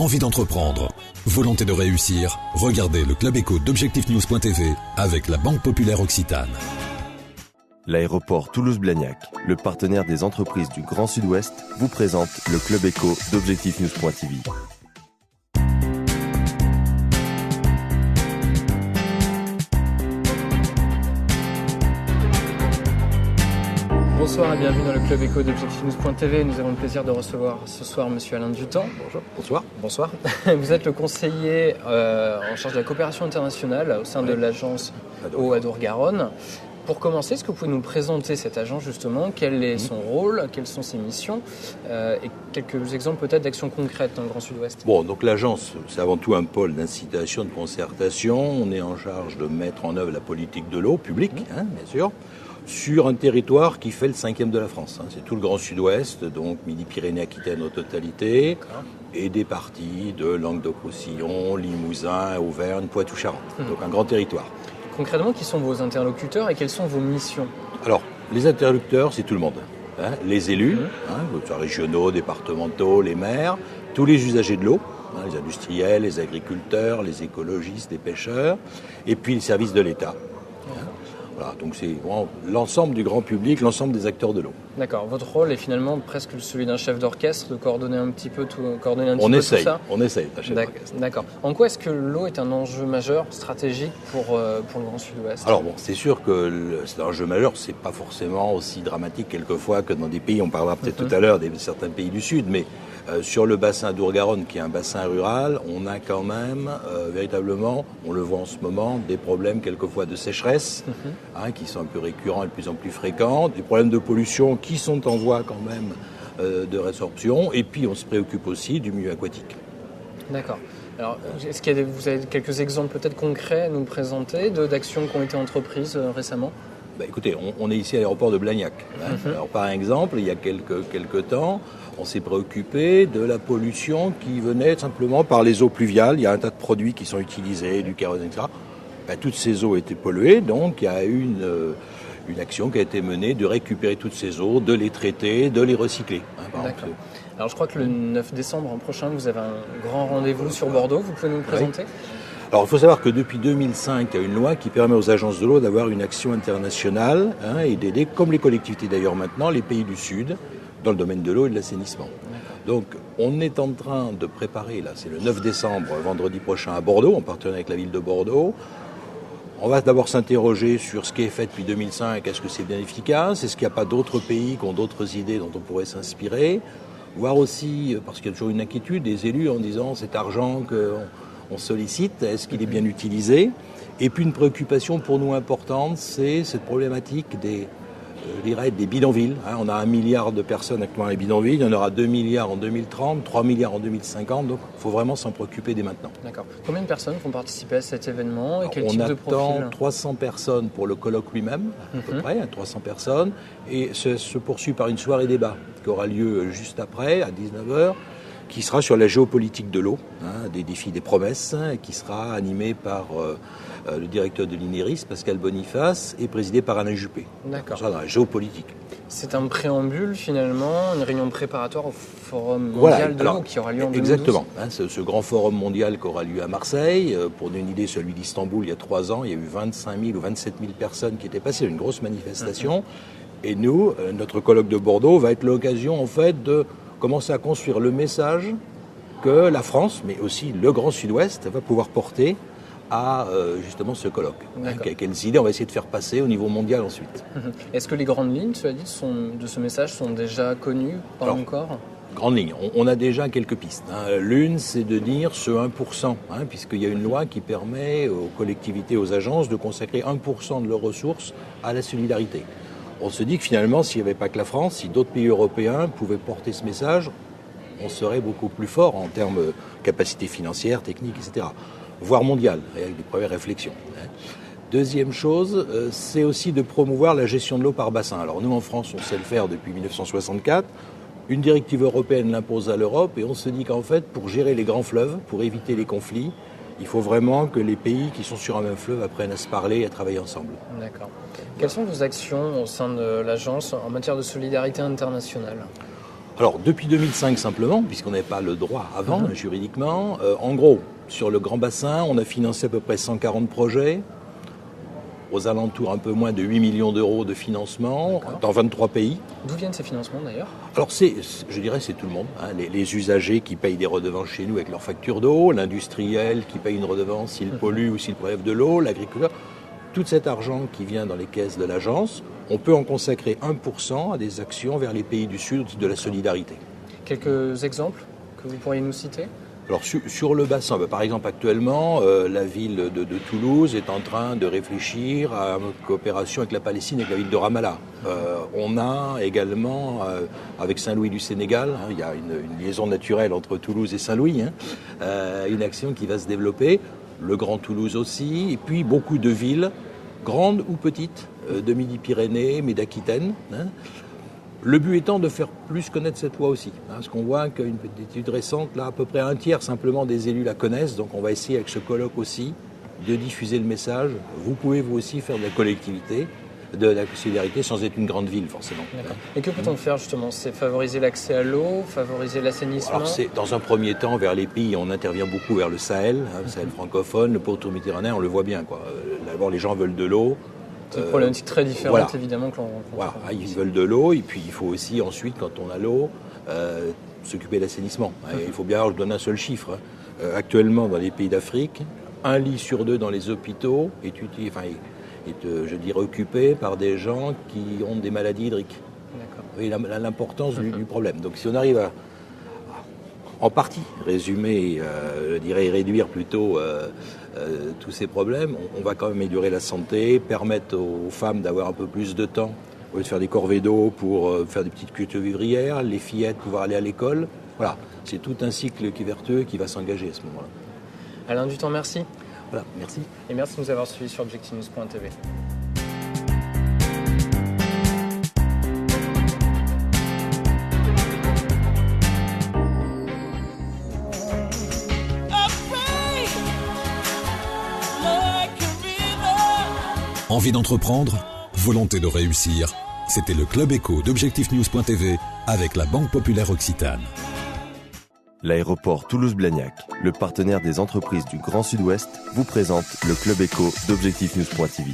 envie d'entreprendre, volonté de réussir, regardez le Club Éco d'Objectifnews.tv avec la Banque Populaire Occitane. L'aéroport Toulouse-Blagnac, le partenaire des entreprises du Grand Sud-Ouest, vous présente le Club Éco d'Objectifnews.tv. Bonsoir et bienvenue dans le Club Éco d'Objectifnews.tv. Nous avons le plaisir de recevoir ce soir Monsieur Alain Dutan. Bonjour. Bonsoir. Bonsoir. Vous êtes le conseiller en charge de la coopération internationale au sein de l'agence Adour-Garonne. Pour commencer, est-ce que vous pouvez nous présenter cette agence justement? Quel est son rôle? Quelles sont ses missions? Et quelques exemples peut-être d'actions concrètes dans le Grand Sud-Ouest. Bon, donc l'agence, c'est avant tout un pôle d'incitation, de concertation. On est en charge de mettre en œuvre la politique de l'eau publique, bien sûr, sur un territoire qui fait le 5e de la France. C'est tout le Grand Sud-Ouest, donc Midi-Pyrénées-Aquitaine en totalité, et des parties de Languedoc-Roussillon, Limousin, Auvergne, Poitou-Charentes. Donc un grand territoire. Concrètement, qui sont vos interlocuteurs et quelles sont vos missions? Alors, les interlocuteurs, c'est tout le monde. Les élus, régionaux, départementaux, les maires, tous les usagers de l'eau, les industriels, les agriculteurs, les écologistes, les pêcheurs, et puis les services de l'État. Voilà, donc c'est l'ensemble du grand public, l'ensemble des acteurs de l'eau. D'accord. Votre rôle est finalement presque celui d'un chef d'orchestre, de coordonner un petit peu tout, tout ça. On essaye, un chef d'orchestre. D'accord. En quoi est-ce que l'eau est un enjeu majeur, stratégique pour le Grand Sud-Ouest? Alors bon, c'est sûr que c'est un enjeu majeur, c'est pas forcément aussi dramatique quelquefois que dans des pays, on parlera peut-être tout à l'heure de certains pays du Sud, mais sur le bassin Adour-Garonne, qui est un bassin rural, on a quand même véritablement, on le voit en ce moment, des problèmes quelquefois de sécheresse, qui sont un peu récurrents et de plus en plus fréquents, des problèmes de pollution qui sont en voie quand même de résorption, et puis on se préoccupe aussi du milieu aquatique. D'accord. Alors, est-ce que vous avez quelques exemples peut-être concrets à nous présenter d'actions qui ont été entreprises récemment? Écoutez, on est ici à l'aéroport de Blagnac. Alors, par exemple, il y a quelques temps, on s'est préoccupé de la pollution qui venait simplement par les eaux pluviales. Il y a un tas de produits qui sont utilisés, du kérosène, etc. Toutes ces eaux étaient polluées, donc il y a eu une action qui a été menée de récupérer toutes ces eaux, de les traiter, de les recycler. D'accord. Alors je crois que le 9 décembre prochain, vous avez un grand rendez-vous sur Bordeaux. Vous pouvez nous le présenter? Alors, il faut savoir que depuis 2005, il y a une loi qui permet aux agences de l'eau d'avoir une action internationale et d'aider, comme les collectivités d'ailleurs maintenant, les pays du Sud dans le domaine de l'eau et de l'assainissement. Donc, on est en train de préparer, là, c'est le 9 décembre, vendredi prochain à Bordeaux, en partenariat avec la ville de Bordeaux. On va d'abord s'interroger sur ce qui est fait depuis 2005, est-ce que c'est bien efficace? Est-ce qu'il n'y a pas d'autres pays qui ont d'autres idées dont on pourrait s'inspirer? Voir aussi, parce qu'il y a toujours une inquiétude des élus en disant cet argent qu'on sollicite, est-ce qu'il est bien utilisé? Et puis une préoccupation pour nous importante, c'est cette problématique des bidonvilles. On a 1 milliard de personnes actuellement dans les bidonvilles, il y en aura 2 milliards en 2030, 3 milliards en 2050, donc il faut vraiment s'en préoccuper dès maintenant. D'accord. Combien de personnes vont participer à cet événement et quel type de profil? On attend 300 personnes pour le colloque lui-même, à peu près, 300 personnes, et se poursuit par une soirée débat qui aura lieu juste après, à 19h, qui sera sur la géopolitique de l'eau, des défis, des promesses, qui sera animée par le directeur de l'INERIS, Pascal Boniface, et présidé par Alain Juppé. D'accord. Ça, dans la géopolitique. C'est un préambule finalement, une réunion préparatoire au Forum mondial de l'eau qui aura lieu en 2012. Exactement. Ce grand forum mondial qui aura lieu à Marseille. Pour donner une idée, celui d'Istanbul, il y a 3 ans, il y a eu 25 000 ou 27 000 personnes qui étaient passées, une grosse manifestation. Et nous, notre colloque de Bordeaux va être l'occasion en fait de commencer à construire le message que la France, mais aussi le Grand Sud-Ouest, va pouvoir porter à justement ce colloque. Quelles idées on va essayer de faire passer au niveau mondial ensuite. Est-ce que les grandes lignes, cela dit, de ce message sont déjà connues, pas encore? Grande ligne, on a déjà quelques pistes. L'une, c'est de dire ce 1%, puisqu'il y a une loi qui permet aux collectivités, aux agences de consacrer 1% de leurs ressources à la solidarité. On se dit que finalement, s'il n'y avait pas que la France, si d'autres pays européens pouvaient porter ce message, on serait beaucoup plus fort en termes de capacité financière, technique, etc. Voire mondiale, avec des premières réflexions. Deuxième chose, c'est aussi de promouvoir la gestion de l'eau par bassin. Alors nous, en France, on sait le faire depuis 1964. Une directive européenne l'impose à l'Europe et on se dit qu'en fait, pour gérer les grands fleuves, pour éviter les conflits, il faut vraiment que les pays qui sont sur un même fleuve apprennent à se parler et à travailler ensemble. D'accord. Quelles sont vos actions au sein de l'agence en matière de solidarité internationale ? Alors, depuis 2005 simplement, puisqu'on n'avait pas le droit avant, juridiquement, en gros, sur le Grand Bassin, on a financé à peu près 140 projets, aux alentours un peu moins de 8 millions d'euros de financement, dans 23 pays. D'où viennent ces financements d'ailleurs ? Alors, je dirais c'est tout le monde. Les usagers qui payent des redevances chez nous avec leur facture d'eau, l'industriel qui paye une redevance s'il pollue ou s'il prélève de l'eau, l'agriculteur. Tout cet argent qui vient dans les caisses de l'agence, on peut en consacrer 1% à des actions vers les pays du Sud de la solidarité. Quelques exemples que vous pourriez nous citer ? Alors sur le bassin, par exemple actuellement, la ville de Toulouse est en train de réfléchir à une coopération avec la Palestine, avec la ville de Ramallah. On a également, avec Saint-Louis du Sénégal, il y a une liaison naturelle entre Toulouse et Saint-Louis, une action qui va se développer, le Grand Toulouse aussi, et puis beaucoup de villes, grandes ou petites, de Midi-Pyrénées, mais d'Aquitaine. Le but étant de faire plus connaître cette loi aussi. Parce qu'on voit qu'une étude récente, là, à peu près un tiers simplement des élus la connaissent. Donc on va essayer avec ce colloque aussi de diffuser le message. Vous pouvez vous aussi faire de la collectivité, de la solidarité sans être une grande ville forcément. D'accord. Et que peut-on faire justement ? C'est favoriser l'accès à l'eau, favoriser l'assainissement ? Alors c'est dans un premier temps vers les pays, on intervient beaucoup vers le Sahel, le Sahel francophone, le pourtour méditerranéen, on le voit bien, quoi. D'abord les gens veulent de l'eau. C'est une problématique très différente évidemment que l'on rencontre. Voilà, ils veulent de l'eau et puis il faut aussi ensuite, quand on a l'eau, s'occuper de l'assainissement. Il faut bien, je donne un seul chiffre. Actuellement, dans les pays d'Afrique, 1 lit sur 2 dans les hôpitaux est occupé par des gens qui ont des maladies hydriques. Vous voyez l'importance du problème. Donc si on arrive à en partie résumer, réduire plutôt tous ces problèmes, on va quand même améliorer la santé, permettre aux femmes d'avoir un peu plus de temps, au lieu de faire des corvées d'eau pour faire des petites cultures vivrières, les fillettes pouvoir aller à l'école. Voilà, c'est tout un cycle qui est vertueux qui va s'engager à ce moment-là. Alain Dutemps, merci. Voilà, merci. Et merci de nous avoir suivis sur objectivenews.tv. Envie d'entreprendre ? Volonté de réussir ? C'était le Club Éco d'objectivenews.tv avec la Banque Populaire Occitane. L'aéroport Toulouse-Blagnac, le partenaire des entreprises du Grand Sud-Ouest, vous présente le Club Éco d'objectivenews.tv.